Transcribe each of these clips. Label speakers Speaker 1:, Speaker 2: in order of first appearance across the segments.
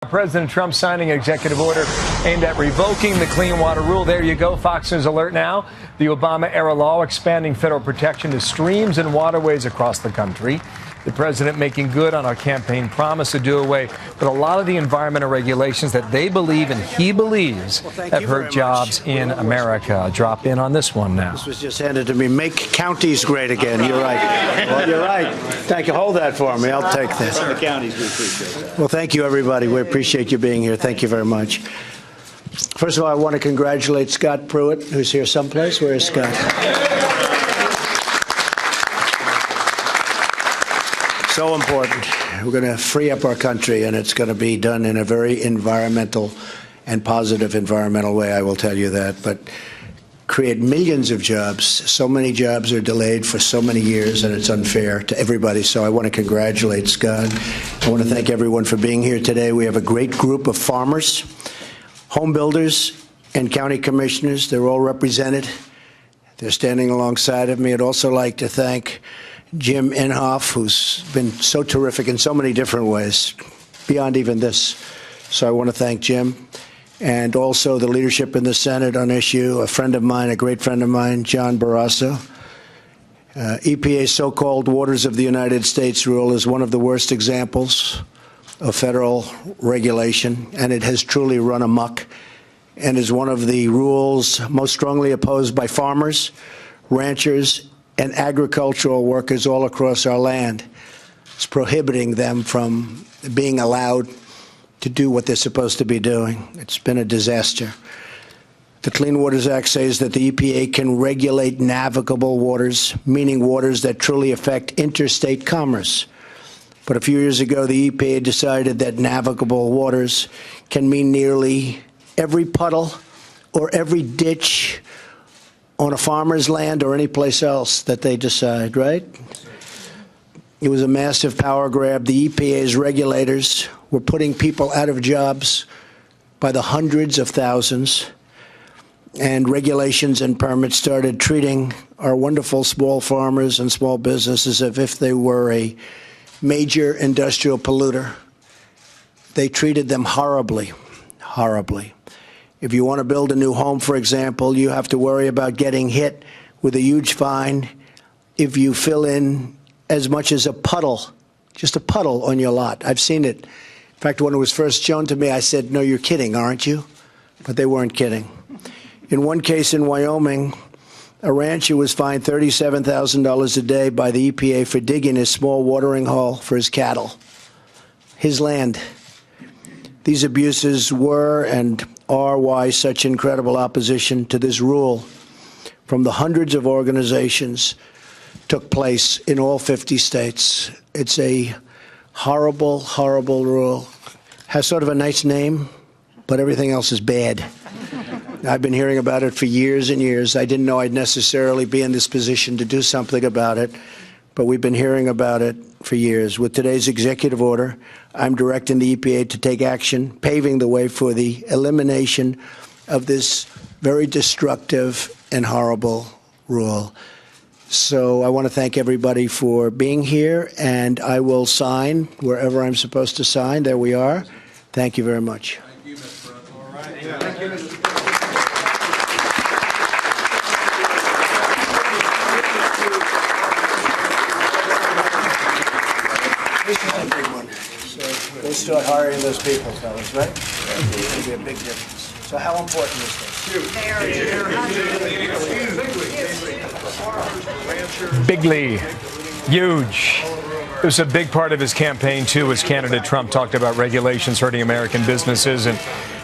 Speaker 1: President Trump signing an executive order aimed at revoking the clean water rule. There you go. Fox News alert now. The Obama-era law expanding federal protection to streams and waterways across the country. The president making good on our campaign promise to do away with a lot of the environmental regulations that they believe and he believes have hurt jobs in America. Drop in on this one now.
Speaker 2: This was just handed to me. Make counties great again. You're right. Well, you're right. Thank you. Hold that for me. I'll take this.
Speaker 3: The counties, we appreciate that.
Speaker 2: Well, thank you, everybody. We appreciate you being here. Thank you very much. First of all, I want to congratulate Scott Pruitt, who's here someplace. Where is Scott? So important. We're going to free up our country, and it's going to be done in a very environmental and positive environmental way, I will tell you that. But create millions of jobs. So many jobs are delayed for so many years, and it's unfair to everybody. So I want to congratulate Scott. I want to thank everyone for being here today. We have a great group of farmers, home builders, and county commissioners. They're all represented. They're standing alongside of me. I'd also like to thank Jim Inhofe, who's been so terrific in so many different ways, beyond even this. So I want to thank Jim. And also the leadership in the Senate on issue, a friend of mine, a great friend of mine, John Barrasso. EPA's so-called Waters of the United States rule is one of the worst examples of federal regulation, and it has truly run amok and is one of the rules most strongly opposed by farmers, ranchers, and agricultural workers all across our land. It's prohibiting them from being allowed to do what they're supposed to be doing. It's been a disaster. The Clean Waters Act says that the EPA can regulate navigable waters, meaning waters that truly affect interstate commerce. But a few years ago, the EPA decided that navigable waters can mean nearly every puddle or every ditch on a farmer's land or any place else that they decide, right? It was a massive power grab. The EPA's regulators were putting people out of jobs by the hundreds of thousands, and regulations and permits started treating our wonderful small farmers and small businesses as if they were a major industrial polluter. They treated them horribly, horribly. If you want to build a new home, for example, you have to worry about getting hit with a huge fine if you fill in as much as a puddle, just a puddle on your lot. I've seen it. In fact, when it was first shown to me, I said, "No, you're kidding, aren't you?" But they weren't kidding. In one case in Wyoming, a rancher was fined $37,000 a day by the EPA for digging a small watering hole for his cattle, his land. These abuses were and are why such incredible opposition to this rule from the hundreds of organizations took place in all 50 states. It's a horrible, horrible rule. Has sort of a nice name, but everything else is bad. I've been hearing about it for years and years. I didn't know I'd necessarily be in this position to do something about it, but we've been hearing about it for years. With today's executive order, I'm directing the EPA to take action, paving the way for the elimination of this very destructive and horrible rule. So I want to thank everybody for being here, and I will sign wherever I'm supposed to sign. There we are. Thank you very much.
Speaker 1: Thank you, Mr. President. All right. Yeah. Thank you, Mr.
Speaker 2: This is a big one. So we'll start hiring those people, fellas, right? It's going to be a big difference. So how important is this?
Speaker 1: Bigly. Huge. It was a big part of his campaign, too, as candidate Trump talked about regulations hurting American businesses, and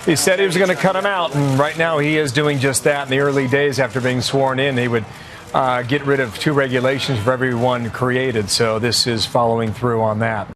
Speaker 1: he said he was going to cut them out, and right now he is doing just that. In the early days after being sworn in, he would get rid of 2 regulations for every one created, so this is following through on that.